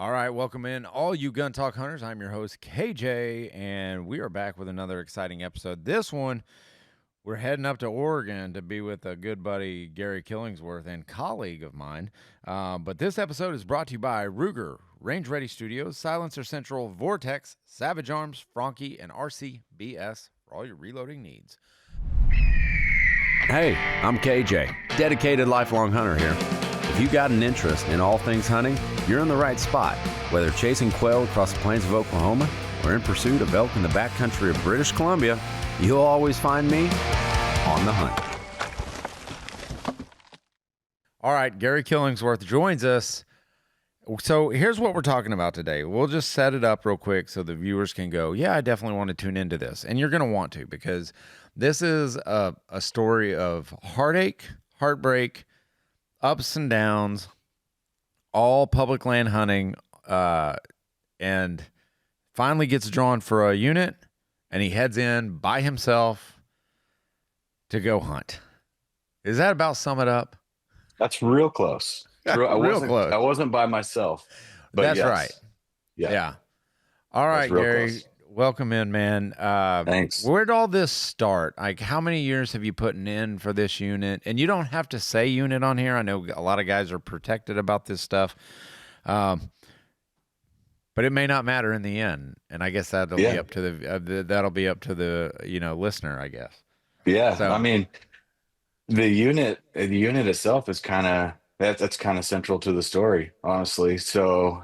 All right, welcome in all you gun talk hunters. I'm your host KJ, and we are back with another exciting episode. This one, we're heading up to Oregon to be with a good buddy Gary Killingsworth and colleague of mine. But this episode is brought to you by Ruger, Range Ready Studios, Silencer Central, Vortex, Savage Arms, Franchi, and RCBS for all your reloading needs. Hey, I'm KJ, dedicated lifelong hunter here. If you got an interest in all things hunting, you're in the right spot. Whether chasing quail across the plains of Oklahoma or in pursuit of elk in the backcountry of British Columbia, you'll always find me on the hunt. All right, Gary Killingsworth joins us. So here's what we're talking about today. We'll just set it up real quick so the viewers can go, yeah, I definitely want to tune into this. And you're going to want to, because this is a story of heartache, heartbreak, ups and downs, all public land hunting, and finally gets drawn for a unit, and he heads in by himself to go hunt. Does that about sum it up? That's real close. Real close. I wasn't by myself, but That's yes. right. Yeah. All right, Gary. Close. Welcome in, man. Thanks. Where'd all this start? Like, how many years have you put in for this unit? And you don't have to say unit on here. I know a lot of guys are protected about this stuff. But it may not matter in the end. And I guess that'll be up to the listener, I guess. Yeah. So, I mean, the unit itself is kind of, that's kind of central to the story, honestly. So,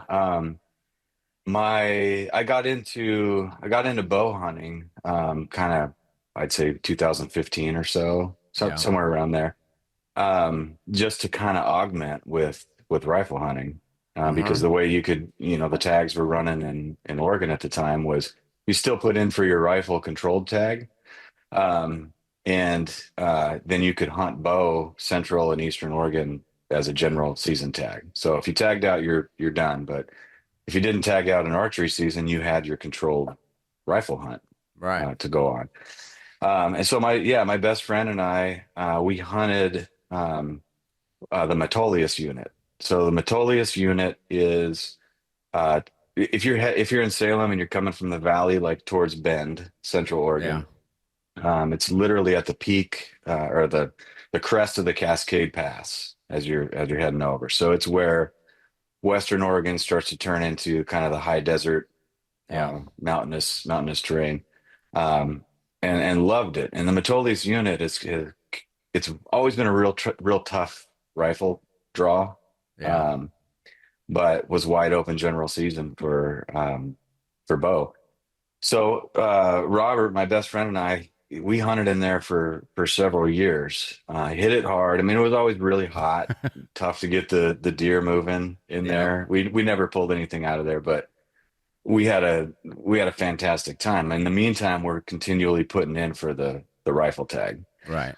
I got into bow hunting, kind of, I'd say 2015 or so, somewhere around there, just to kind of augment with rifle hunting, because the way you could, the tags were running in Oregon at the time was you still put in for your rifle controlled tag, and then you could hunt bow Central and Eastern Oregon as a general season tag. So if you tagged out, you're done, but if you didn't tag out an archery season, you had your controlled rifle hunt to go on. And so my best friend and I, we hunted the Metolius unit. So the Metolius unit is, if you're in Salem and you're coming from the valley, like towards Bend, Central Oregon, it's literally at the peak or the crest of the Cascade Pass as you're heading over. So it's where Western Oregon starts to turn into kind of the high desert, mountainous terrain, and loved it. And the Metolius unit it's always been a real tough rifle draw, but was wide open general season for bow. So Robert, my best friend, and I, we hunted in there for several years. Hit it hard. I mean, it was always really hot, tough to get the deer moving in there. We never pulled anything out of there, but we had a fantastic time. In the meantime, we're continually putting in for the rifle tag. Right.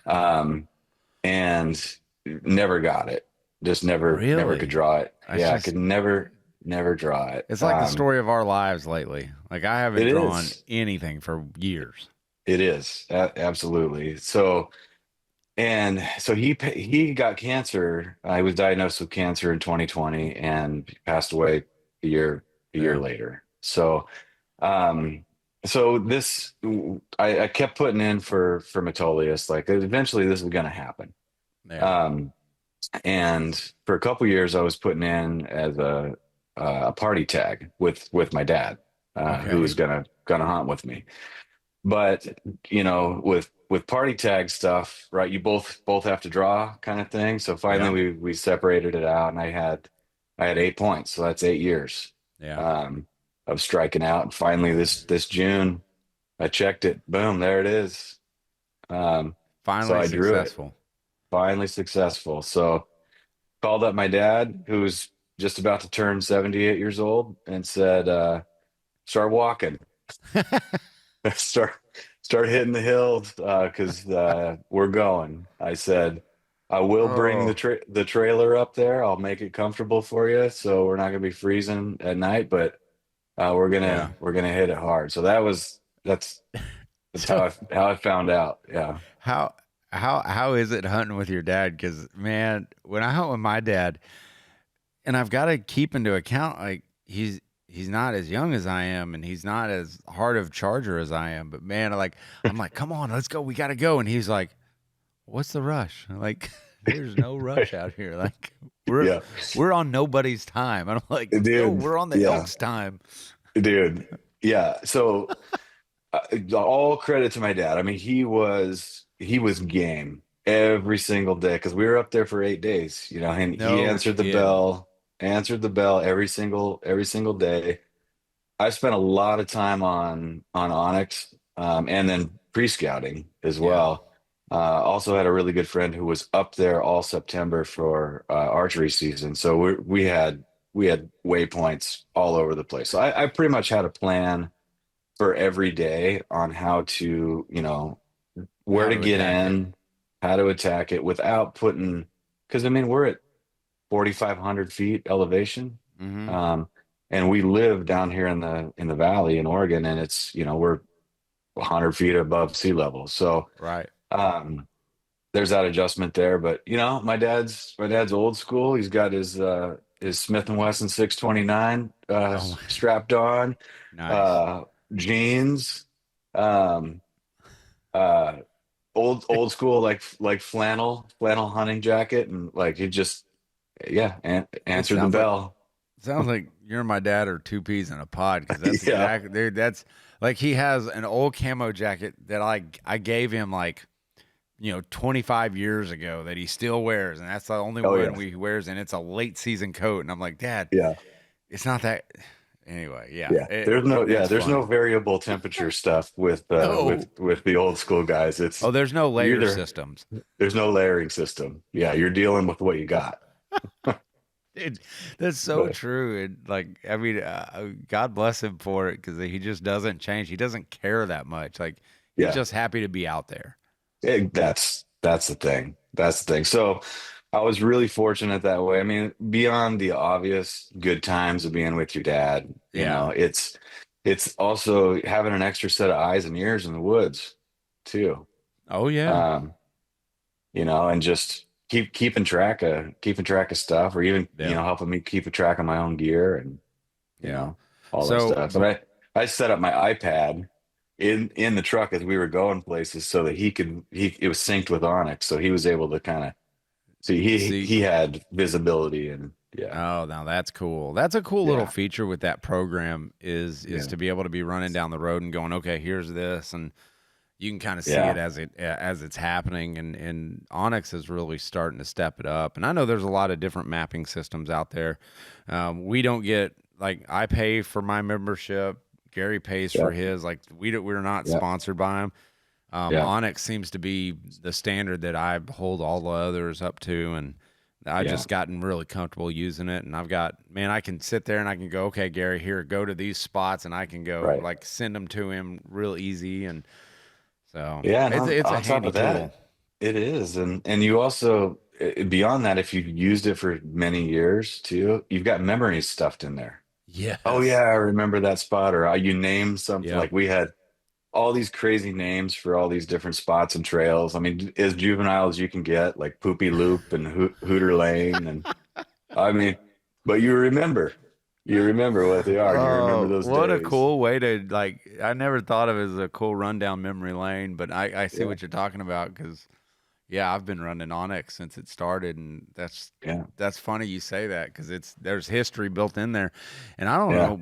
And never got it. Just never could draw it. I could never draw it. It's like the story of our lives lately. Like, I haven't drawn anything for years. It is absolutely. So he got cancer. He was diagnosed with cancer in 2020 and passed away a year later. So, this, I kept putting in for Metolius, like eventually this is going to happen. Yeah. And for a couple years I was putting in as a party tag with my dad, who was gonna hunt with me. But with party tag stuff, right, you both have to draw kind of thing. So finally we separated it out, and I had 8 points. So that's 8 years of striking out. And finally this June I checked it. Boom, there it is. Finally so I drew successful. It. Finally successful. So called up my dad, who was just about to turn 78 years old, and said, start walking. Start hitting the hills, because we're going. I said, I will bring the trailer up there. I'll make it comfortable for you, so we're not gonna be freezing at night, but we're gonna hit it hard. So that's how I found out. Yeah. How is it hunting with your dad? Because, man, when I hunt with my dad, and I've got to keep into account, like, he's not as young as I am, and he's not as hard of charger as I am. But man, I'm like, come on, let's go, we got to go. And he's like, what's the rush? Like, there's no rush out here. Like, we're Yeah, we're on nobody's time. And I'm like, no, dude. we're on the Yeah, elk's time. dude. Yeah. So all credit to my dad. I mean, he was game every single day because we were up there for 8 days, and he No kidding. answered the bell every single day. I spent a lot of time on Onyx, and then pre-scouting as Yeah. well. Also had a really good friend who was up there all September for archery season. So we had waypoints all over the place. So I pretty much had a plan for every day on how to, where How to to get attack it. in, how to attack it without putting, because I mean, we're at 4,500 feet elevation. Mm-hmm. Um, and we live down here in the valley in Oregon, and it's, we're 100 feet above sea level. So, Right. um, there's that adjustment there. But, my dad's old school. He's got his Smith and Wesson 629 Oh my, strapped on, nice. uh, jeans, um, uh, old school like flannel hunting jacket, and like he just It answered the sounds like bell. sounds like you're and my dad are two peas in a pod, because that's Yeah. exactly, dude. That's like, he has an old camo jacket that I gave him, like, 25 years ago, that he still wears, and that's the only Oh one yeah. we wears, and it's a late season coat. And I'm like, Dad, Yeah. it's not that. Anyway, yeah, Yeah. There's it's no funny. variable temperature stuff with No. the old school guys. It's Oh, there's no you layer either systems. there's no layering system. Yeah, you're dealing with what you got. Dude, that's so But true. And like, I mean, God bless him for it, because he just doesn't change. He doesn't care that much. Like, he's yeah, just happy to be out there. that's the thing. That's the thing. So I was really fortunate that way. I mean, beyond the obvious good times of being with your dad, Yeah. it's also having an extra set of eyes and ears in the woods too. Oh yeah. Um, and just keeping track of stuff, or even, Yeah. helping me keep a track of my own gear, and, you Yeah. know, all that So, stuff. And I set up my iPad in the truck as we were going places so that it was synced with Onyx. So he was able to kind of see, see, he had visibility, and yeah, oh, now that's cool. That's a cool little yeah, feature with that program, is yeah, to be able to be running down the road and going, okay, here's this, and you can kind of see it yeah, as it's happening. And Onyx is really starting to step it up. And I know there's a lot of different mapping systems out there. We don't get, like, I pay for my membership. Gary pays yeah, for his. Like, we're not yeah, sponsored by him. yeah, Onyx seems to be the standard that I hold all the others up to, and I yeah, just gotten really comfortable using it. And I've got, man, I can sit there and I can go, okay, Gary, here, go to these spots, and I can go, right. like, send them to him real easy. And so Yeah, and it's a on top handy of tool. that, it is. And you also, beyond that, if you've used it for many years too, you've got memories stuffed in there. Oh yeah, Yes. I remember that spot. Or you name something. Yep. Like we had all these crazy names for all these different spots and trails. I mean, as juvenile as you can get, like Poopy Loop and Hooter Lane, and I mean, but you remember what they are. You remember Oh, those what a days. cool way to, like, I never thought of it as a cool rundown memory lane, but I see Yeah, what you're talking about, because yeah, I've been running Onyx since it started, and yeah, that's funny you say that, because there's history built in there. And I don't yeah, know,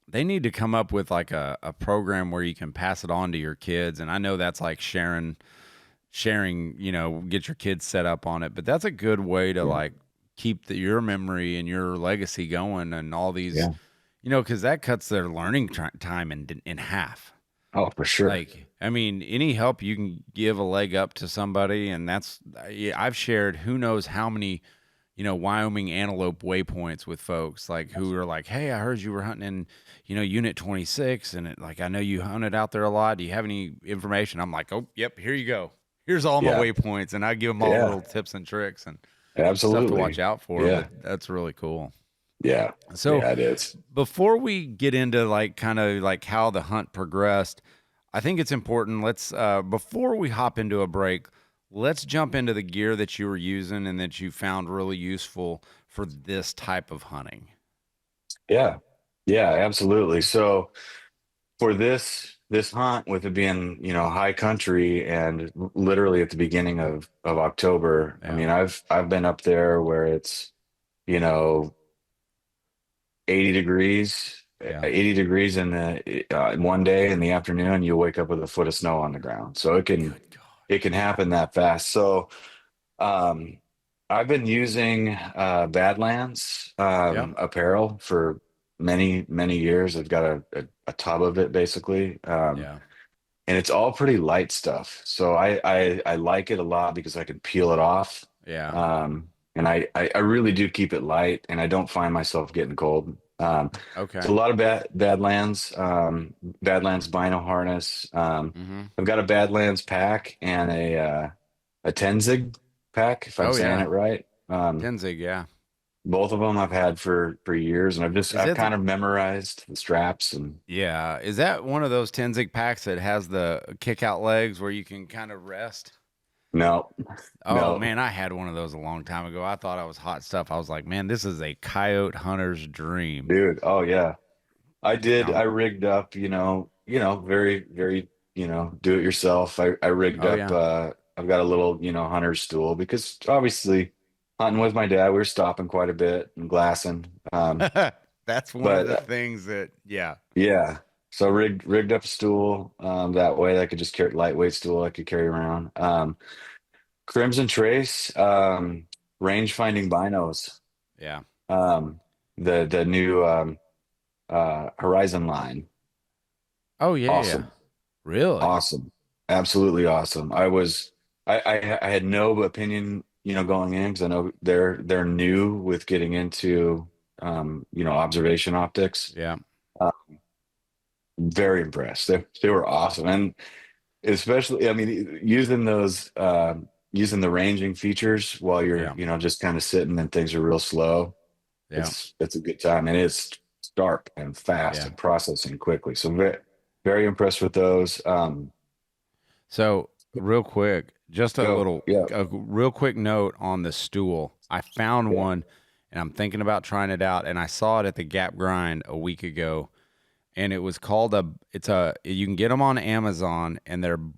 they need to come up with like a program where you can pass it on to your kids. And I know that's like sharing, get your kids set up on it, but that's a good way to, yeah, like, keep your memory and your legacy going, and all these, yeah. because that cuts their learning time in half. Oh, for sure. Like, I mean, any help you can give a leg up to somebody, and that's, yeah, I've shared who knows how many, Wyoming antelope waypoints with folks, like, who are like, hey, I heard you were hunting in, Unit 26, and like, I know you hunted out there a lot. Do you have any information? I'm like, oh, yep, here you go. Here's all my Yeah, waypoints, and I give them all yeah, little tips and tricks and stuff to watch absolutely. out for. Yeah, But that's really cool. yeah, So yeah, it is. before we get into, like, kind of like how the hunt progressed, I think it's important. Let's before we hop into a break, let's jump into the gear that you were using and that you found really useful for this type of hunting. Yeah. Yeah, absolutely. So for this hunt, with it being, high country and literally at the beginning of October, I Yeah. mean, I've been up there where it's, you know, 80 degrees, Yeah. 80 degrees in one day in the afternoon, you wake up with a foot of snow on the ground. So Good God. it can happen that fast. So um, I've been using Badlands Yep. apparel for many, many years. I've got a tub of it basically. Yeah. And it's all pretty light stuff. So I like it a lot because I can peel it off. Yeah. And I really do keep it light, and I don't find myself getting cold. Okay. So a lot of Badlands, Badlands Bino harness. Mm-hmm. I've got a Badlands pack and a Tenzing pack, if I'm Oh saying yeah. it right. Tenzing, yeah. Both of them I've had for years, and Is I've it kind of memorized the straps and yeah. Is that one of those Tenzing packs that has the kick out legs where you can kind of rest? no, Oh no, man, I had one of those a long time ago. I thought I was hot stuff. I was like, man, this is a coyote hunter's dream. dude. Oh yeah. I did. No. I rigged up, very, very, do it yourself. I rigged Oh up, yeah. I've got a little, hunter's stool because obviously hunting with my dad, we were stopping quite a bit and glassing. That's one of But the things that yeah. yeah, so rigged up a stool, that way I could just carry lightweight stool I could carry around. Crimson Trace, range finding binos, Yeah. um, the new, Horizon line. Oh yeah, yeah. Awesome. Really? Awesome. Absolutely awesome. I had no opinion, going in because I know they're new with getting into observation optics. Yeah. Uh, very impressed. They were awesome. And especially, I mean, using the ranging features while you're, Yeah. just kind of sitting and things are real slow. Yeah. It's a good time, and it's sharp and fast Yeah. and processing quickly. So very, very impressed with those. So, real quick, just Go. Yeah. a real quick note on the stool. I found Yeah. one and I'm thinking about trying it out. And I saw it at the Gap Grind a week ago. And it was called you can get them on Amazon and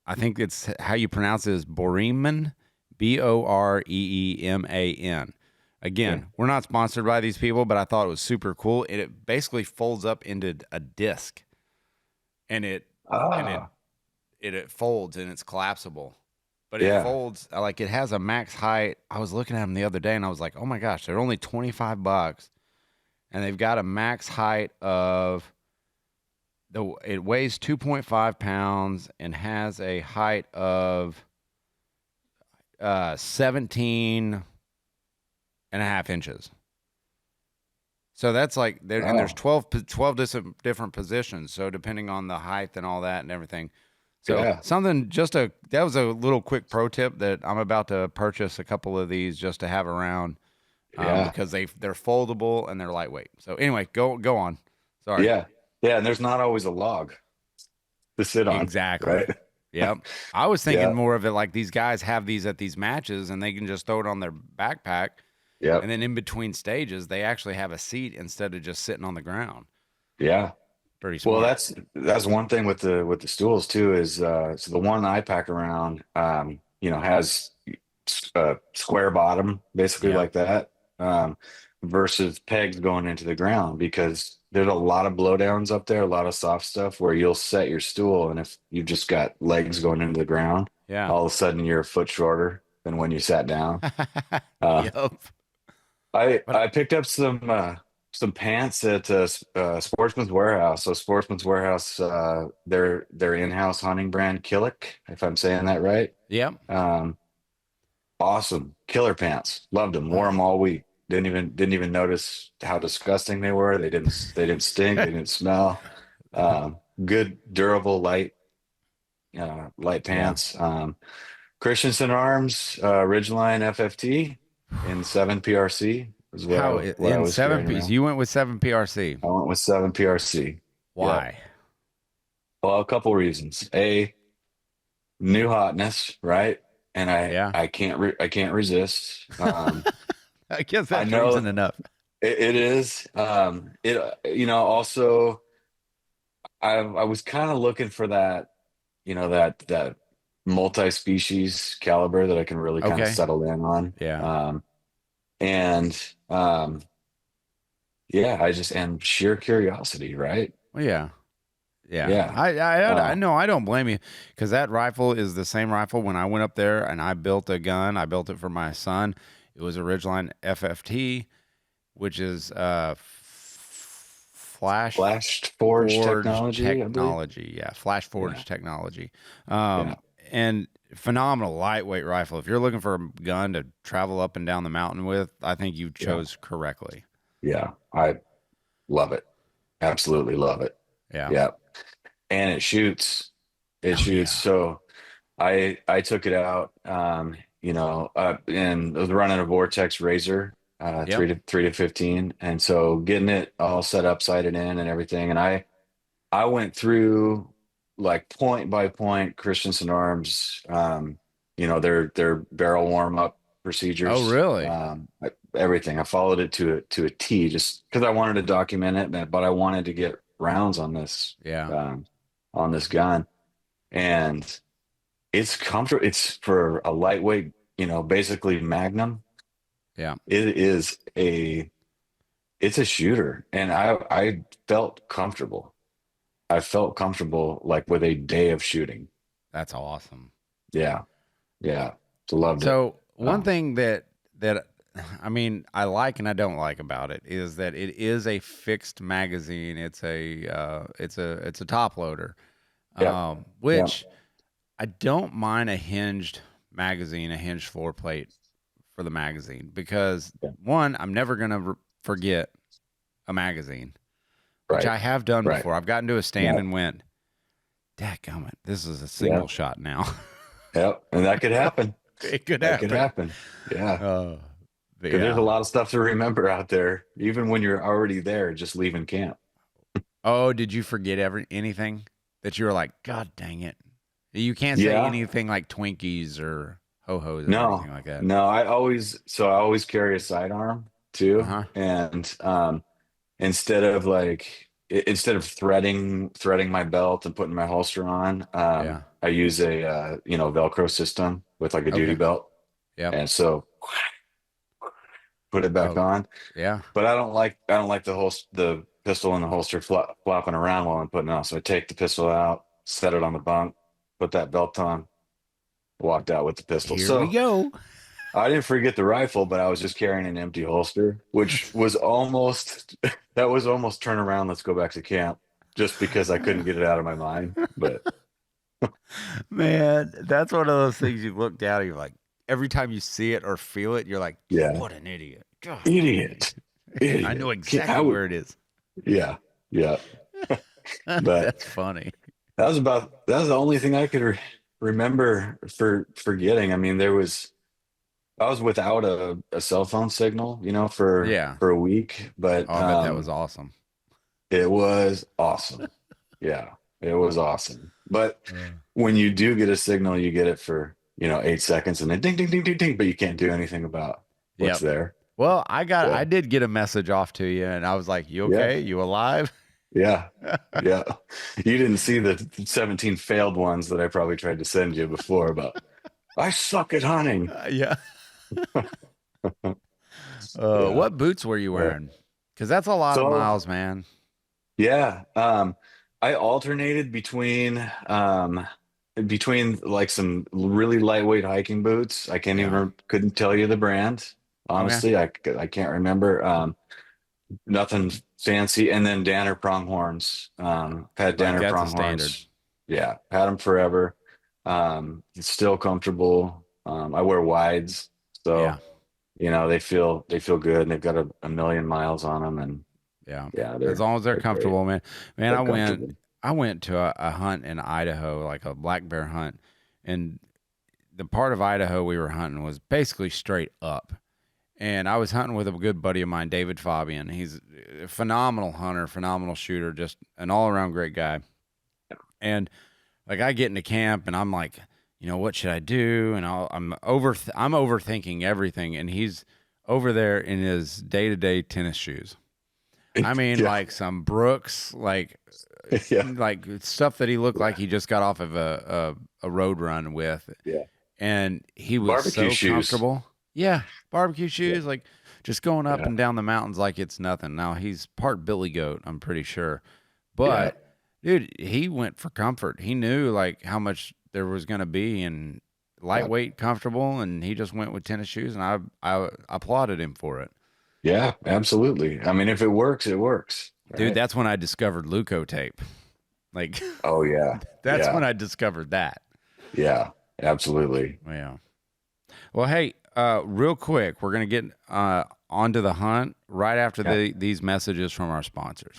I think it's how you pronounce it is Boreeman, Boreeman. Okay. Again, we're not sponsored by these people, but I thought it was super cool. And it basically folds up into a disc and and it Ah, it folds and it's collapsible, but it yeah. folds like it has a max height. I was looking at them the other day and I was like, oh my gosh, they're only $25 and they've got a max height of it weighs 2.5 pounds and has a height of 17 and a half inches. So that's like there, and there's Oh, 12 different positions. So depending on the height and all that and everything. So yeah. that was a little quick pro tip that I'm about to purchase a couple of these just to have around, Yeah. because they're foldable and they're lightweight. So anyway, go on. Sorry. Yeah. Yeah. And there's not always a log to sit on, Exactly. right? Yep. I was thinking Yeah. more of it like these guys have these at these matches and they can just throw it on their backpack. And Yep. then in between stages, they actually have a seat instead of just sitting on the ground. Yeah. Pretty Well, smart. that's one thing with the stools too is so the one I pack around has a square bottom basically Yeah. like that, versus pegs going into the ground because there's a lot of blowdowns up there, a lot of soft stuff where you'll set your stool and if you've just got legs going into the ground, Yeah. all of a sudden you're a foot shorter than when you sat down. Uh, Yep. But I picked up some pants at Sportsman's Warehouse. So Sportsman's Warehouse, their in-house hunting brand, Killick, if I'm saying that right. yep. Um, awesome, killer pants. Loved them. Wore them all week. Didn't even notice how disgusting they were. They didn't stink. They didn't smell. Good, durable, light Yeah. pants. Christensen Arms, Ridgeline FFT in 7 PRC is How what I in was seven carrying piece? around. You went with seven PRC. I went with 7 PRC. Yep. Why? Well, a couple reasons. A, new hotness, right? And Yeah. I can't resist. I guess I that's know, reason enough. It is. Also, I was kind of looking for that, that multi-species caliber that I can really kind of Okay. settle in on. Yeah. And yeah, and sheer curiosity, right? Well, yeah. Yeah. Yeah. I Uh, know. I don't blame you because that rifle is the same rifle when I went up there and I built a gun. I built it for my son. It was a Ridgeline FFT, which is flash Flashed forge forge technology, I believe. technology. Yeah, flash Yeah. forge technology. Yeah. And phenomenal lightweight rifle. If you're looking for a gun to travel up and down the mountain with, I think you Yeah. chose correctly. Yeah. I love it. Absolutely love it. Yeah. Yeah. And it shoots. It Oh shoots. yeah. So I took it out, and I was running a Vortex Razor, Yep. 3 to 15, and so getting it all set up, sighted in, and everything. And I went through like point by point Christensen Arms, their barrel warm up Oh procedures, really? everything. I followed it to a T, just because I wanted to document it, but I wanted to get rounds Yeah. on this gun, and it's comfortable. It's for a lightweight, basically Magnum. Yeah. It is it's a shooter, and I felt comfortable. I felt comfortable like with a day of shooting. That's awesome. Yeah, yeah, so loved it. So one Um, thing that I mean I like and I don't like about it is that it is a fixed magazine. It's a top loader, yeah, yeah, which I don't mind a hinged magazine, a hinged floor plate for the magazine because yeah. one, I'm never gonna forget a magazine, which Right, I have done right. before. I've gotten to a stand Yeah, and went, "Dadgummit, this is a yeah, single shot now." yeah, and that could happen. It could That could happen. happen. Yeah, Uh, but because there's a yeah. lot of stuff to remember out there, even when you're already there, just leaving camp. Oh, did you forget anything that you were like, God dang it? You can't say Yeah, anything like Twinkies or ho hos or anything no, like that. no. I always carry a sidearm Uh too, huh. and instead of threading my belt and putting my holster on, Yeah. I use a Velcro system with like a duty Okay. belt, Yep. and so put it back Oh, on. yeah. But I don't like the pistol and the holster flopping around while I'm putting it on. So I take the pistol out, set it on the bunk, put that belt on, walked out with the pistol. Here we So go. I didn't forget the rifle, but I was just carrying an empty holster, which was almost that was almost turn around, let's go back to camp, just because I couldn't get it out of my mind. But Man, that's one of those things you look down and you're like, every time you see it or feel it, you're like, yeah, what an idiot. God dang. idiot, I know idiot. I exactly would, where it is. yeah, yeah. But That's funny. that was the only thing I could remember for forgetting. I mean, I was without a cell phone signal, for Yeah. a week, but Oh, I bet that was awesome. it was awesome. Yeah, it was awesome. But when you do get a signal, you get it for, 8 seconds and then ding, ding, ding, ding, ding, but you can't do anything about what's Yep. there. Well, Yeah. I did get a message off to you and I was like, you Yeah. okay? You alive? Yeah. Yeah. You didn't see the 17 failed ones that I probably tried to send you before about, I suck at hunting. Yeah. Yeah. What boots were you Yeah. wearing? Because that's a lot of So, miles, man. yeah, I alternated between like some really lightweight hiking boots. I can't Yeah. even couldn't tell you the brand. Okay. Honestly, I can't remember. Nothing fancy. And then Danner pronghorns. Had Like Danner that's a standard. pronghorns. Yeah, had them forever. It's still comfortable. I wear wides, Yeah. so they feel good, and they've got a million miles on them, and Yeah. yeah, As long as they're they're great. comfortable, man. Man, They're comfortable. I went to a hunt in Idaho, like a black bear hunt, and the part of Idaho we were hunting was basically straight up. And I was hunting with a good buddy of mine, David Fabian. He's a phenomenal hunter, phenomenal shooter, just an all around great guy. And like I get into camp and I'm like, what should I do? And I'm overthinking everything. And he's over there in his day-to-day tennis shoes. I mean, like some Brooks, like like stuff that he looked like he just got off of a road run with. Yeah. And he was Barbecue so shoes. comfortable. Yeah, barbecue shoes, like just going up and down the mountains like it's nothing. Now, he's part Billy Goat, I'm pretty sure. But, dude, he went for comfort. He knew, like, how much there was going to be, and lightweight, comfortable, and he just went with tennis shoes, and I applauded him for it. Yeah, absolutely. I mean, if it works, it works. Right? Dude, that's when I discovered Luco tape. Like, oh, yeah. That's when I discovered that. Yeah, absolutely. Yeah. Well, hey, real quick, we're going to get onto the hunt right after these messages from our sponsors.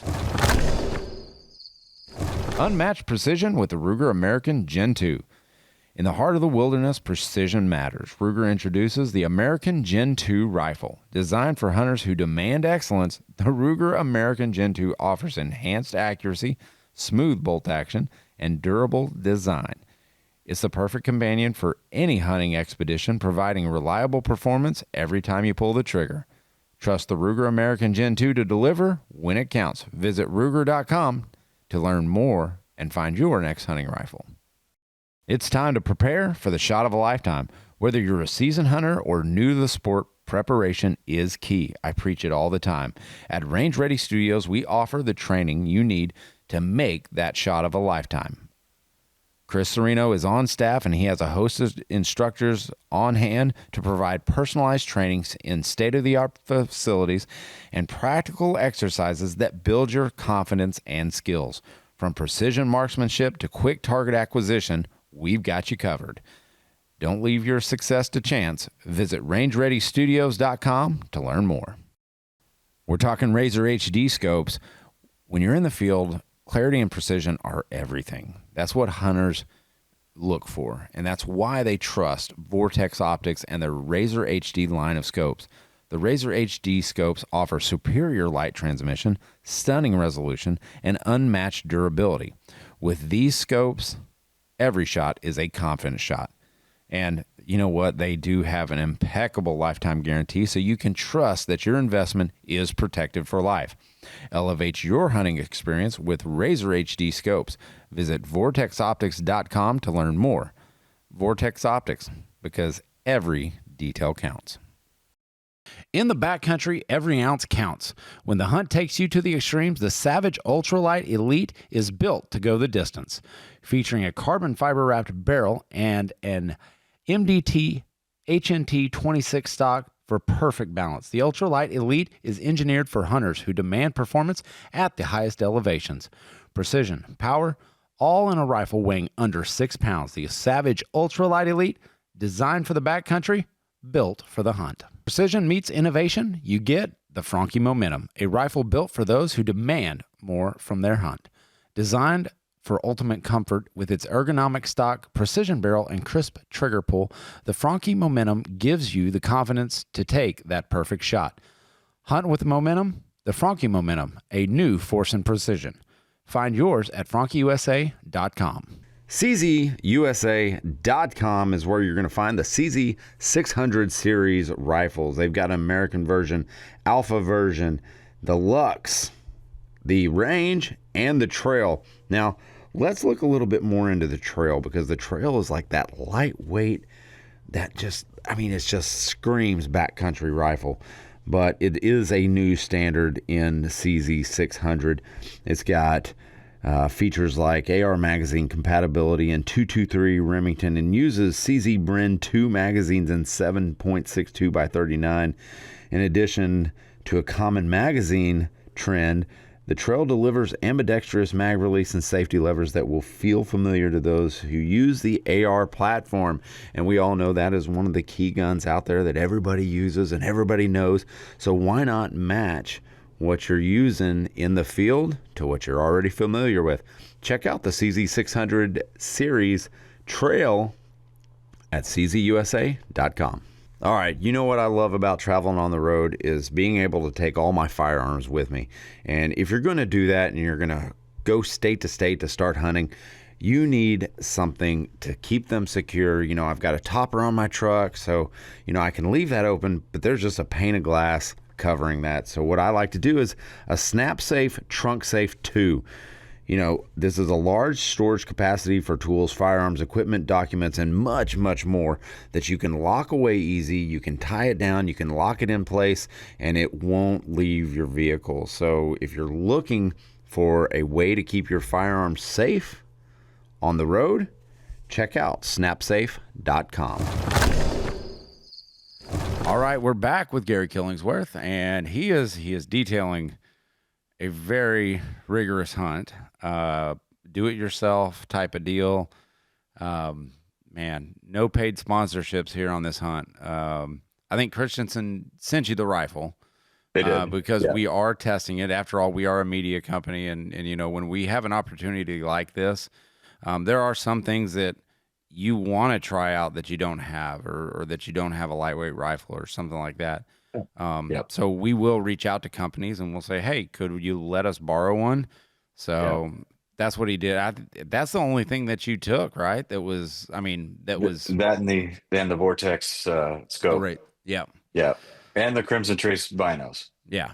Unmatched precision with the Ruger American Gen 2. In the heart of the wilderness, precision matters. Ruger introduces the American Gen 2 rifle. Designed for hunters who demand excellence, the Ruger American Gen 2 offers enhanced accuracy, smooth bolt action, and durable design. It's the perfect companion for any hunting expedition, providing reliable performance every time you pull the trigger. Trust the Ruger American Gen 2 to deliver when it counts. Visit Ruger.com to learn more and find your next hunting rifle. It's time to prepare for the shot of a lifetime. Whether you're a seasoned hunter or new to the sport, preparation is key. I preach it all the time. At Range Ready Studios, we offer the training you need to make that shot of a lifetime. Chris Serino is on staff, and he has a host of instructors on hand to provide personalized trainings in state-of-the-art facilities and practical exercises that build your confidence and skills. From precision marksmanship to quick target acquisition, we've got you covered. Don't leave your success to chance. Visit RangeReadyStudios.com to learn more. We're talking Razor HD scopes. When you're in the field, clarity and precision are everything. That's what hunters look for, and that's why they trust Vortex Optics and their Razor HD line of scopes. The Razor HD scopes offer superior light transmission, stunning resolution, and unmatched durability. With these scopes, every shot is a confident shot. And you know what? They do have an impeccable lifetime guarantee, so you can trust that your investment is protected for life. Elevate your hunting experience with Razor HD scopes. Visit VortexOptics.com to learn more. Vortex Optics, because every detail counts. In the backcountry, every ounce counts. When the hunt takes you to the extremes, the Savage Ultralight Elite is built to go the distance. Featuring a carbon fiber wrapped barrel and an MDT HNT 26 stock for perfect balance. The Ultralight Elite is engineered for hunters who demand performance at the highest elevations. Precision, power, all in a rifle weighing under 6 pounds. The Savage Ultralight Elite, designed for the backcountry, built for the hunt. Precision meets innovation. You get the Franchi Momentum, a rifle built for those who demand more from their hunt. Designed for ultimate comfort with its ergonomic stock, precision barrel, and crisp trigger pull, the Franchi Momentum gives you the confidence to take that perfect shot. Hunt with momentum, the Franchi Momentum, a new force and precision. Find yours at FranchiUSA.com. CZUSA.com is where you're going to find the CZ 600 series rifles. They've got an American version, Alpha version, the Lux, the Range, and the Trail. Now, let's look a little bit more into the Trail, because the Trail is like that lightweight that just, I mean, it just screams backcountry rifle. But it is a new standard in the CZ 600. It's got features like AR magazine compatibility and 223 Remington, and uses CZ Bren 2 magazines in 7.62 by 39. In addition to a common magazine trend, the Trail delivers ambidextrous mag release and safety levers that will feel familiar to those who use the AR platform. And we all know that is one of the key guns out there that everybody uses and everybody knows. So why not match what you're using in the field to what you're already familiar with? Check out the CZ600 series Trail at CZUSA.com. All right, you know what I love about traveling on the road is being able to take all my firearms with me. And if you're going to do that and you're going to go state to state to start hunting, you need something to keep them secure. You know, I've got a topper on my truck, so, you know, I can leave that open, but there's just a pane of glass covering that. So what I like to do is a SnapSafe Trunk Safe 2. You know, this is a large storage capacity for tools, firearms, equipment, documents, and much, much more that you can lock away easy. You can tie it down, you can lock it in place, and it won't leave your vehicle. So if you're looking for a way to keep your firearms safe on the road, check out snapsafe.com. All right, we're back with Gary Killingsworth, and he is detailing a very rigorous hunt, do-it-yourself type of deal. Man, no paid sponsorships here on this hunt. I think Christensen sent you the rifle. They did. Because we are testing it. After all, we are a media company, and you know, when we have an opportunity like this, there are some things that you want to try out that you don't have, or that you don't have a lightweight rifle or something like that. So we will reach out to companies and we'll say, hey, could you let us borrow one? So that's what he did. That's the only thing that you took, right? That was that and the Vortex scope. Right. Yeah. Yeah. And the Crimson Trace binos. Yeah.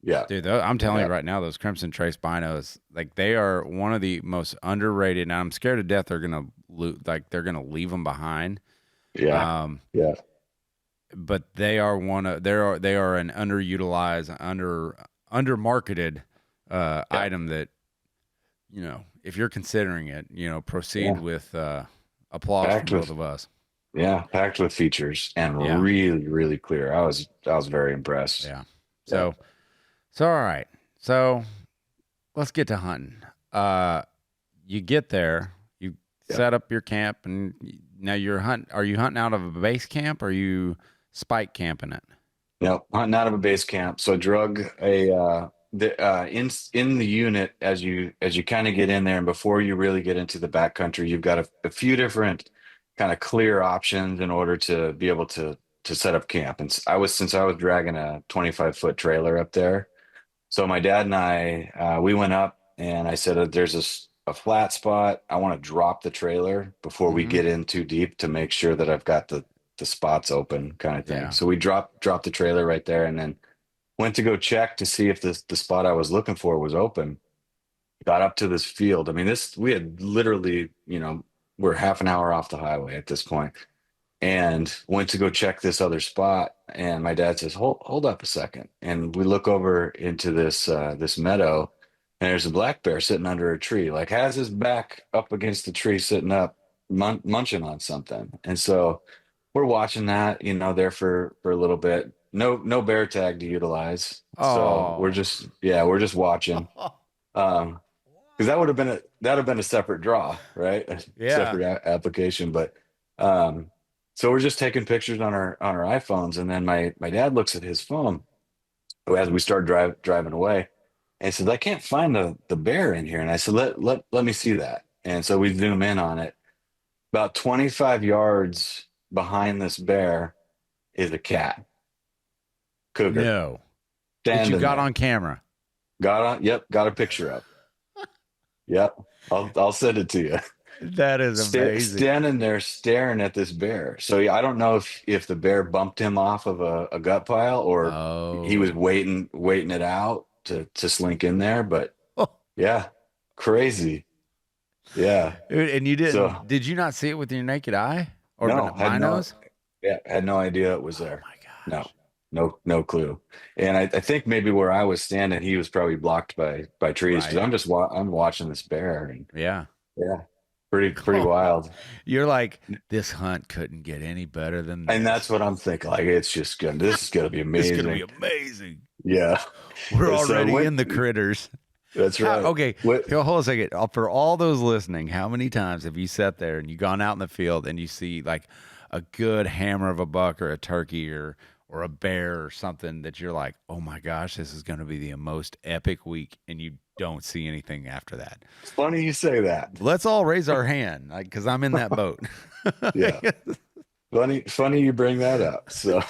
Yeah. Dude, I'm telling you right now, those Crimson Trace binos, like, they are one of the most underrated, and I'm scared to death they're going to they're going to leave them behind. Yeah. But they are they are an underutilized, undermarketed item that, you know, if you're considering it, you know, proceed with applause from both of us. Yeah, packed with features and really, really clear. I was very impressed. Yeah. So all right. So let's get to hunting. You get there, you set up your camp, and now are you hunting out of a base camp, or are you spike camping it? No, hunting out of a base camp. So I drug in the unit as you kind of get in there, and before you really get into the backcountry, you've got a few different kind of clear options in order to be able to set up camp. And since I was dragging a 25-foot trailer up there, so my dad and I we went up, and I said, there's a flat spot. I want to drop the trailer before we get in too deep to make sure that I've got the spots open, kind of thing. So we dropped the trailer right there, and then went to go check to see if the spot I was looking for was open. Got up to this field. I mean, we had literally, you know, we're half an hour off the highway at this point, and went to go check this other spot. And my dad says, hold up a second. And we look over into this meadow, and there's a black bear sitting under a tree, like has his back up against the tree, sitting up, munching on something. And so we're watching that, you know, there for a little bit. No bear tag to utilize. So we're just watching. Because that would have been a separate draw, right? Separate application. But so we're just taking pictures on our iPhones, and then my dad looks at his phone as we start driving away, and he says, I can't find the bear in here. And I said, let me see that. And so we zoom in on it. About 25 yards behind this bear is a cat. Cougar. No. That you got on camera. Got a picture up. Yep. I'll send it to you. That is amazing. Standing there staring at this bear. So I don't know if the bear bumped him off of a gut pile, or he was waiting it out to slink in there. But yeah, crazy. Yeah. And you didn't, did you not see it with your naked eye? Or no, binos? Had no idea it was there. Oh my gosh. No clue. And I think maybe where I was standing, he was probably blocked by trees, because I'm watching this bear. And yeah, pretty wild. You're like, this hunt couldn't get any better than this. And that's what I'm thinking. Like, this is gonna be amazing. It's gonna be amazing. Yeah, we're already in the critters. That's right. Okay, hold on a second. For all those listening, how many times have you sat there and you gone out in the field and you see like a good hammer of a buck or a turkey or a bear or something that you're like, oh my gosh, this is going to be the most epic week, and you don't see anything after that? It's funny you say that. Let's all raise our hand, because I'm in that boat. Yeah. Funny you bring that up. So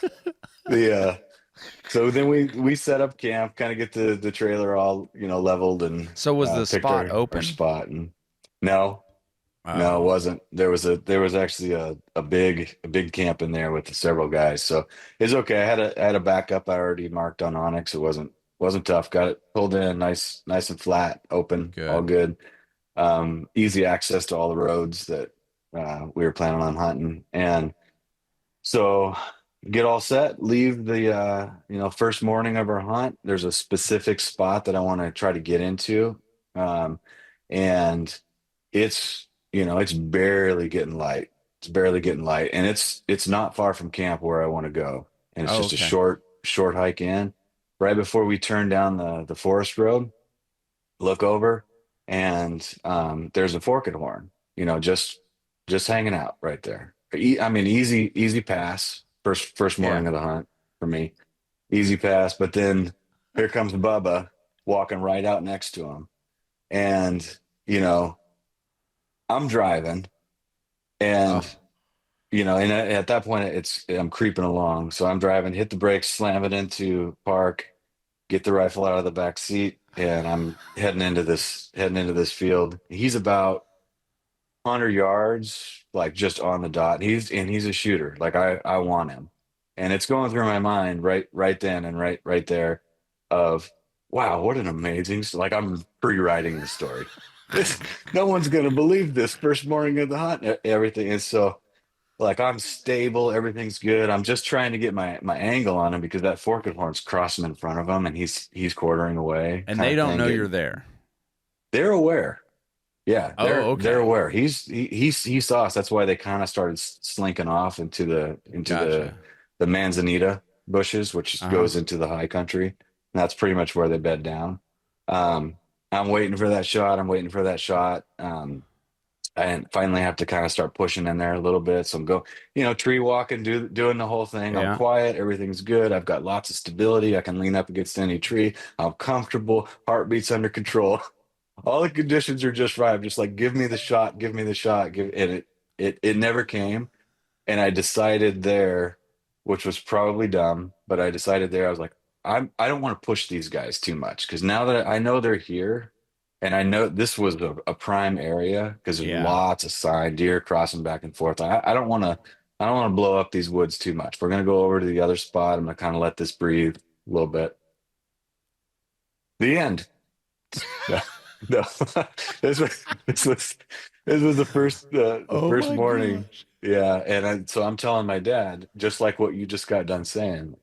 so then we set up camp, kind of get the trailer all, you know, leveled, and so was the spot open? Spot, and no, No, it Oh, wasn't. There was actually a big camp in there with several guys. So it's okay. I had a backup I already marked on Onyx. It wasn't tough. Got it pulled in nice and flat, open, all good. good. Easy access to all the roads that we were planning on hunting. And so get all set, leave the first morning of our hunt. There's a specific spot that I want to try to get into. And it's it's barely getting light. It's barely getting light. And it's not far from camp where I want to go. And it's Oh, just a okay. short hike in. Right before we turn down the forest road, look over, and there's a forked horn, just hanging out right there. I mean, easy pass. First Yeah. morning of the hunt for me, easy pass. But then here comes Bubba walking right out next to him, and you know I'm driving, and Oh, at that point I'm creeping along, so I'm driving, hit the brakes, slam it into park, get the rifle out of the back seat, and I'm heading into this field. He's about 100 yards, like just on the dot. He's a shooter. Like I want him. And it's going through my mind right then and right there of wow, what an amazing like I'm pre-writing the story. This no one's gonna believe this first morning of the hunt. Everything is so like I'm stable, everything's good. I'm just trying to get my angle on him because that forked horn's crossing in front of him and he's quartering away and kind they of don't thing. know you're there. They're aware. Yeah, Oh, they're okay. aware. He saw us. That's why they kind of started slinking off into Gotcha. the manzanita bushes, which Uh-huh. goes into the high country. And that's pretty much where they bed down. Um, I'm waiting for that shot. I'm waiting for that shot. I finally have to kind of start pushing in there a little bit. So I'm tree walking, doing the whole thing. I'm Yeah. quiet. Everything's good. I've got lots of stability. I can lean up against any tree. I'm comfortable. Heartbeat's under control. All the conditions are just right. I'm just like, give me the shot, give me the shot, and it never came. And I decided there, which was probably dumb, but I decided there, I was like, I don't want to push these guys too much because now that I know they're here, and I know this was a prime area because there's Yeah. lots of sign deer crossing back and forth. I don't want to blow up these woods too much. We're gonna go over to the other spot. I'm gonna kind of let this breathe a little bit. The end. No, no. This was the Oh first my morning. gosh. Yeah, and so I'm telling my dad, just like what you just got done saying,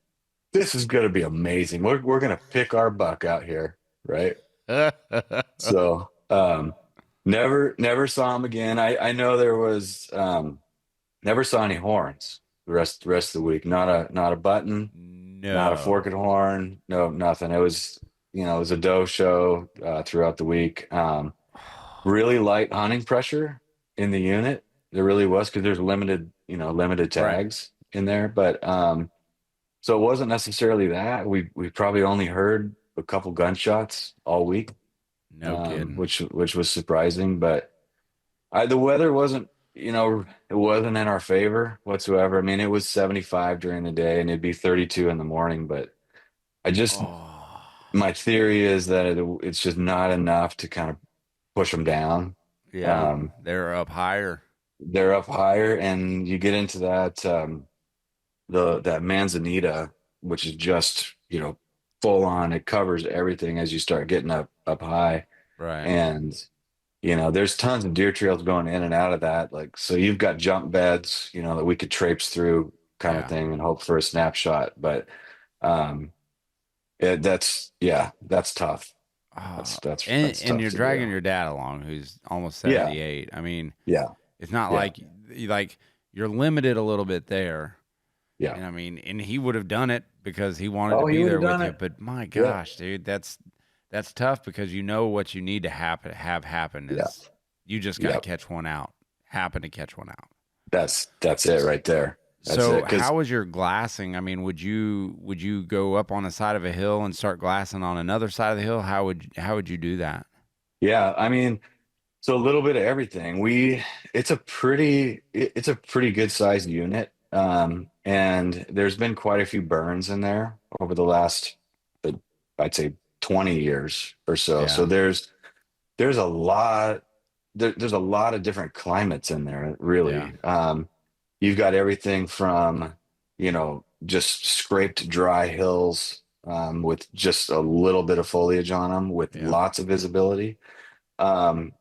this is going to be amazing. We're going to pick our buck out here, right? So, never saw him again. I know there was never saw any horns the rest of the week. Not a button, not a forked No. horn, no nothing. It was it was a doe show throughout the week. Really light hunting pressure in the unit. There really was because there's limited Right. tags in there. But so it wasn't necessarily that. We probably only heard a couple gunshots all week, No kidding. which was surprising. But the weather wasn't it wasn't in our favor whatsoever. I mean, it was 75 during the day and it'd be 32 in the morning. But I just Oh. my theory is that it's just not enough to kind of push them down. Yeah. Um, They're up higher. they're up higher, and you get into that that manzanita, which is just full on. It covers everything as you start getting up high, Right. and there's tons of deer trails going in and out of that. Like so, you've got jump beds, that we could traipse through, kind of Yeah. thing, and hope for a snapshot. But um, that's tough. Oh, That's and tough you're to do. dragging your dad along, who's almost Yeah, 78. I mean, yeah, it's not yeah, like you're limited a little bit there. yeah. And I mean, and he would have done it because he wanted to Oh, he be would there have with done you. it. But my Yeah, gosh, dude, that's tough because you know what you need to have happen yeah, is you just got to yeah. catch one out. Happen to catch one out. That's it right there. That's it. So, Because how was your glassing? I mean, would you go up on the side of a hill and start glassing on another side of the hill? How would you do that? yeah, I mean, so a little bit of everything. It's a pretty good sized unit. And there's been quite a few burns in there over the last, uh, I'd say 20 years or so. So Yeah. there's a lot there's a lot of different climates in there, Yeah. really. You've got everything from, just scraped dry hills, with just a little bit of foliage on them with Yeah. lots of visibility. Um,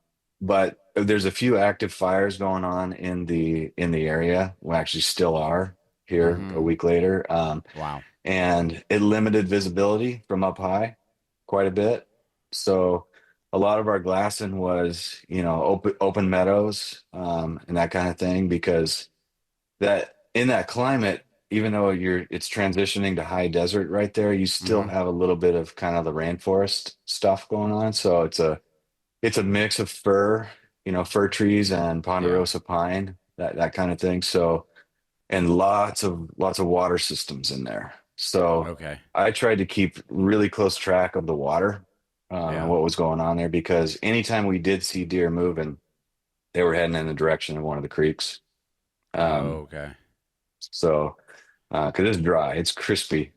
but there's a few active fires going on in the area. Well, actually still are here Mm-hmm. a week later. Wow. And it limited visibility from up high quite a bit. So a lot of our glassing was, open meadows, and that kind of thing, because that in that climate, even though it's transitioning to high desert right there, you still Mm-hmm. have a little bit of kind of the rainforest stuff going on. So it's a mix of fir trees and Yeah. ponderosa pine, that kind of thing. So, and lots of water systems in there. So Okay. I tried to keep really close track of the water, and Yeah. what was going on there, because anytime we did see deer moving, they were heading in the direction of one of the creeks. Um, Okay. so because it's dry, it's crispy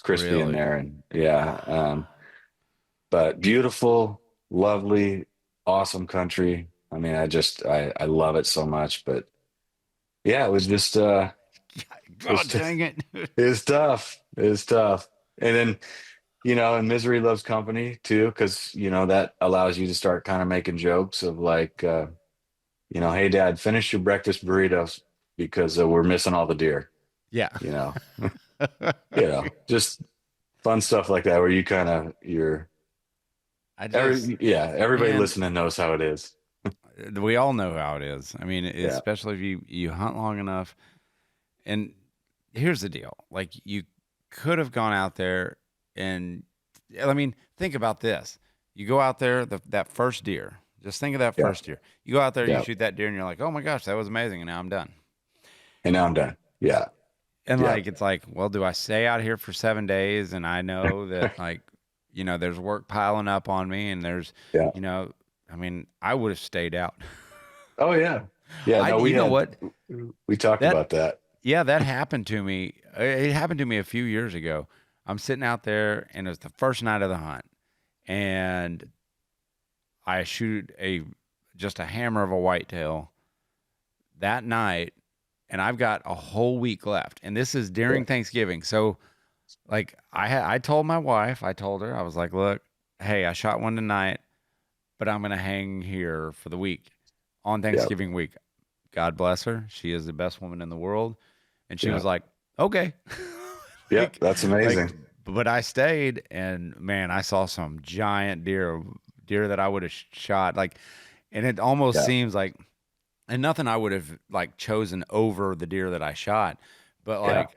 in Really? there, and yeah. But beautiful, lovely, awesome country. I mean, I love it so much. But yeah, it was just God dang it. it's tough. It's tough. And then, and misery loves company too, because that allows you to start kind of making jokes of like, hey dad, finish your breakfast burritos because we're missing all the deer. Yeah. You know, just fun stuff like that where you kind of you're I just, yeah, everybody man, listening knows how it is. we all know how it is. I mean, Yeah. especially if you hunt long enough. And here's the deal. Like you could have gone out there and I mean, think about this. You go out there, that first deer. Just think of that Yeah. first deer. You go out there, you Yeah. shoot that deer, and you're like, "Oh my gosh, that was amazing!" And now I'm done. And now I'm done. Yeah. And Yeah. like, it's like, well, do I stay out here for 7 days? And I know that, like, there's work piling up on me, and there's, Yeah. I mean, I would have stayed out. Oh yeah. Yeah. No, You know what? we talked That about that. Yeah, that happened to me. It happened to me a few years ago. I'm sitting out there, and it was the first night of the hunt, and I shoot just a hammer of a whitetail that night, and I've got a whole week left. And this is Yeah. during Thanksgiving, so like I told my wife, I told her, I was like, look, hey, I shot one tonight, but I'm gonna hang here for the week on Yeah. Thanksgiving week. God bless her. She is the best woman in the world. And she Yeah. was like, okay. Yeah. like, That's like, amazing. but I stayed, and man, I saw some giant deer that I would have shot. Like, and it almost Yeah. seems like, and nothing I would have like chosen over the deer that I shot, but Yeah. like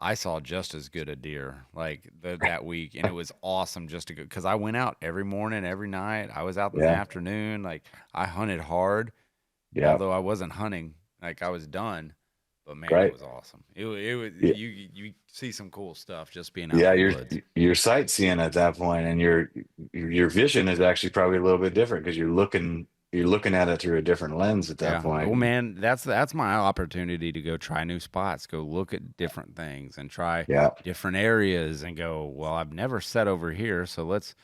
I saw just as good a deer like that week, and it was awesome just to go because I went out every morning, every night. I was out in the Yeah. afternoon. Like I hunted hard, Yeah. although I wasn't hunting. Like I was done, but man, it Right. was awesome. It was Yeah. you see some cool stuff just being out Yeah. in the You're woods. you're sightseeing at that point, and your vision is actually probably a little bit different because you're looking at it through a different lens at that Yeah. point. Well, man, that's my opportunity to go try new spots, go look at different things and try Yeah. different areas and go, well, I've never set over here, so let's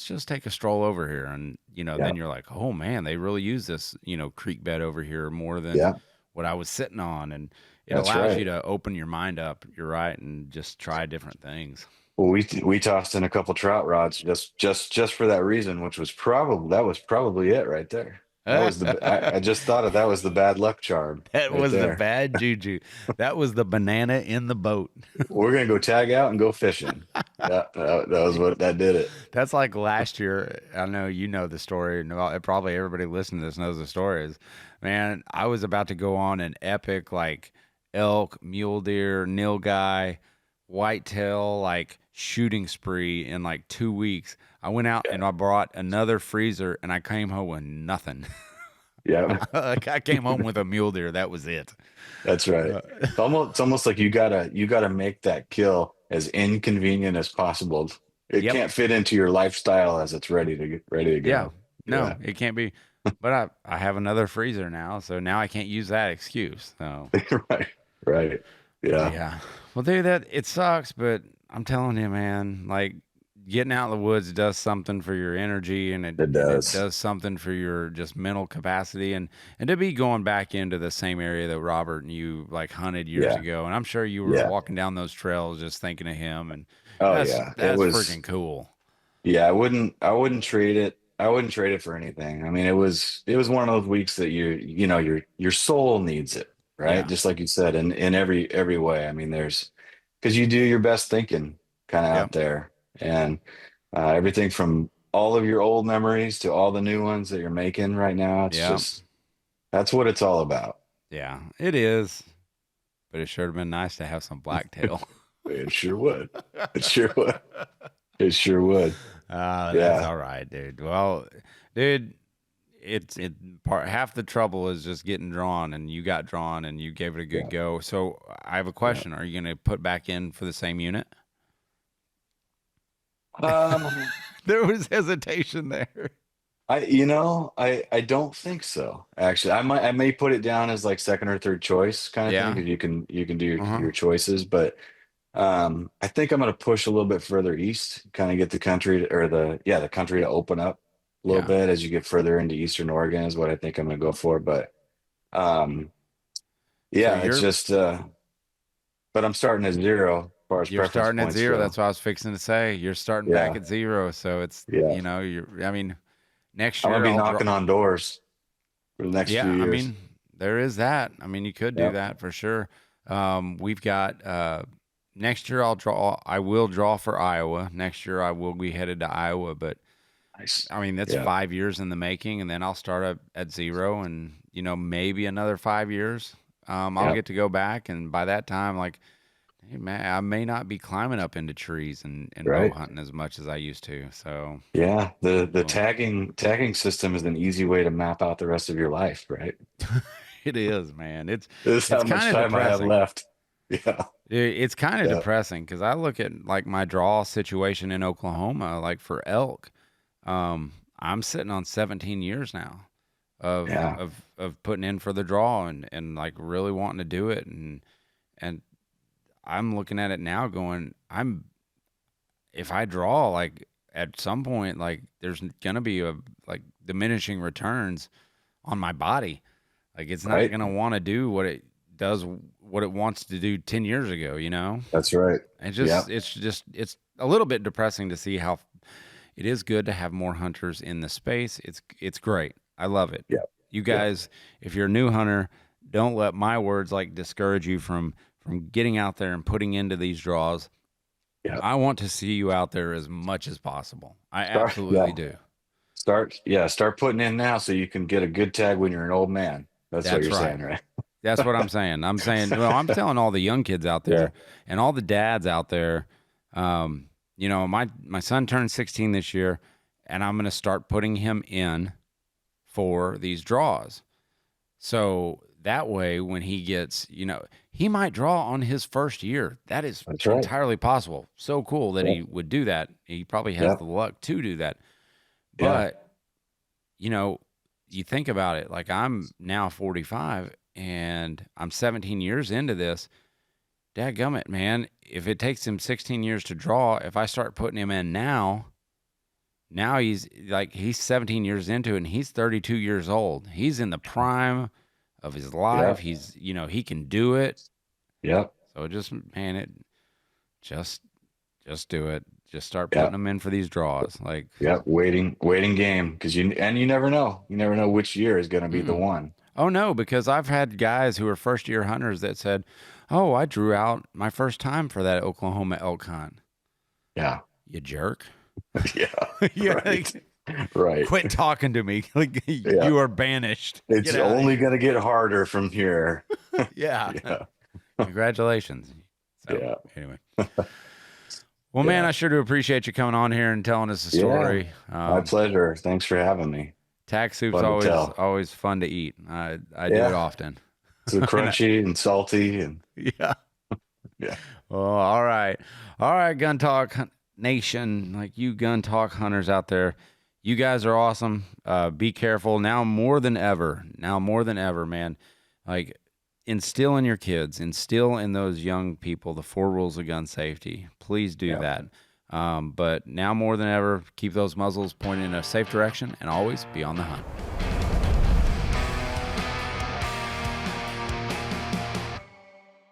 just take a stroll over here. And, Yeah. then you're like, oh man, they really use this, creek bed over here more than Yeah. what I was sitting on. And it That's allows you right. to open your mind up. You're right. And just try different things. Well, we tossed in a couple trout rods just for that reason, which was probably it right there. I just thought that was the bad luck charm That right was the there. bad juju. That was the banana in the boat. We're gonna go tag out and go fishing. Yeah, that was what that did it. That's like last year. I know you know the story. No, probably everybody listening to this knows the story. Is man, I was about to go on an epic like elk, mule deer, nilgai, whitetail like shooting spree in like 2 weeks. I went out and I brought another freezer, and I came home with nothing. Yeah, Like I came home with a mule deer. That was it. that's right. It's almost like you gotta make that kill as inconvenient as possible. It Yep. can't fit into your lifestyle as it's ready to Yeah. go. No, Yeah, it can't be. But I have another freezer now, so now I can't use that excuse. So. right, right. Yeah, Yeah. Well, dude, that it sucks, but I'm telling you, man, like getting out in the woods does something for your energy, and It it does. does something for your just mental capacity, and to be going back into the same area that Robert and you like hunted years Yeah. ago, and I'm sure you were Yeah. walking down those trails just thinking of him, and Oh that's yeah. It that's was. freaking cool. Yeah. I wouldn't trade it. I wouldn't trade it for anything. I mean, it was one of those weeks that your soul needs it, right? Yeah. Just like you said, in every way. I mean, because you do your best thinking kind of Yep. out there, and everything from all of your old memories to all the new ones that you're making right now. It's Yep. just that's what it's all about. Yeah. It is, but it sure have been nice to have some blacktail. It sure would. It sure would. It sure would. That's Yeah. all right, dude. Well, dude, half the trouble is just getting drawn, and you got drawn and you gave it a good Yeah. go. So I have a Yeah. question. Are you going to put back in for the same unit? Um, There was hesitation there. I don't think so. Actually, I may put it down as like second or third choice kind of thing Yeah. because you can do Uh-huh. your choices, but I think I'm going to push a little bit further east, kind of get the country or the country to open up a little Yeah. bit as you get further into Eastern Oregon is what I think I'm going to go for. But um, So yeah, it's just but I'm starting at zero as far as you're preference starting at points zero. go. That's what I was fixing to say. You're starting back Yeah, at zero. So it's, yeah. I mean, next I'm gonna year be I'll draw. knocking on doors for the next few Yeah, I years. mean, there is that. I mean, you could do Yep. that for sure. We've got next year I'll draw. I will draw for Iowa. Next year I will be headed to Iowa, but Nice. I mean that's Yeah. 5 years in the making, and then I'll start up at zero, and maybe another 5 years. I'll Yeah. get to go back, and by that time, like, hey man, I may not be climbing up into trees and bow Right. hunting as much as I used to. So Yeah. The well, tagging system is an easy way to map out the rest of your life, right? it is, man. It's This is it's how kind much of time I have depressing. left. Yeah. It's kind of Yeah. depressing because I look at like my draw situation in Oklahoma, like for elk. I'm sitting on 17 years now of Yeah. putting in for the draw and like really wanting to do it, and I'm looking at it now going, if I draw, like at some point, like there's gonna be a like diminishing returns on my body. Like it's not Right. gonna want to do what it wants to do 10 years ago, That's right. Yeah. It's a little bit depressing to see how it is good to have more hunters in the space. It's great. I love it. Yeah. You Yeah. guys, if you're a new hunter, don't let my words like discourage you from getting out there and putting into these draws. Yeah. I want to see you out there as much as possible. I Start. absolutely Yeah. do. Start putting in now so you can get a good tag when you're an old man. That's what That's you're right. saying, right? That's what I'm saying. Well, I'm telling all the young kids out Yeah. there and all the dads out there. My son turned 16 this year, and I'm going to start putting him in for these draws. So that way, when he gets, he might draw on his first year. That is That's right. entirely possible. So cool that Yeah. he would do that. He probably has Yeah. the luck to do that. Yeah. But, you think about it, like I'm now 45 and I'm 17 years into this. Dadgummit, man, if it takes him 16 years to draw, if I start putting him in now he's 17 years into it and he's 32 years old. He's in the prime of his life. Yeah. He's, he can do it. Yep. So just do it. Just start Yeah. putting them in for these draws. Like, Yep. Waiting game because you never know. You never know which year is going to be the one. oh no, because I've had guys who are first year hunters that said, "Oh, I drew out my first time for that Oklahoma elk hunt." Yeah. You jerk. Yeah. Yeah, Right. like, Right. quit talking to me. Like Yeah. you are banished. It's Get out of only here. going to get harder from here. Yeah. Yeah. Congratulations. So, Yeah. anyway. Well, man, Yeah. I sure do appreciate you coming on here and telling us the Yeah. story. My pleasure. Thanks for having me. Tack soup's Fun to always tell. always fun to eat. I do Yeah. it often. It's crunchy and salty and Yeah. yeah. Oh, all right. All right, Gun Talk Nation, like you Gun Talk hunters out there, you guys are awesome. Be careful now more than ever. Now more than ever, man. Like instill in your kids, instill in those young people the 4 rules of gun safety. Please do Yeah. that. But now more than ever, keep those muzzles pointed in a safe direction and always be on the hunt.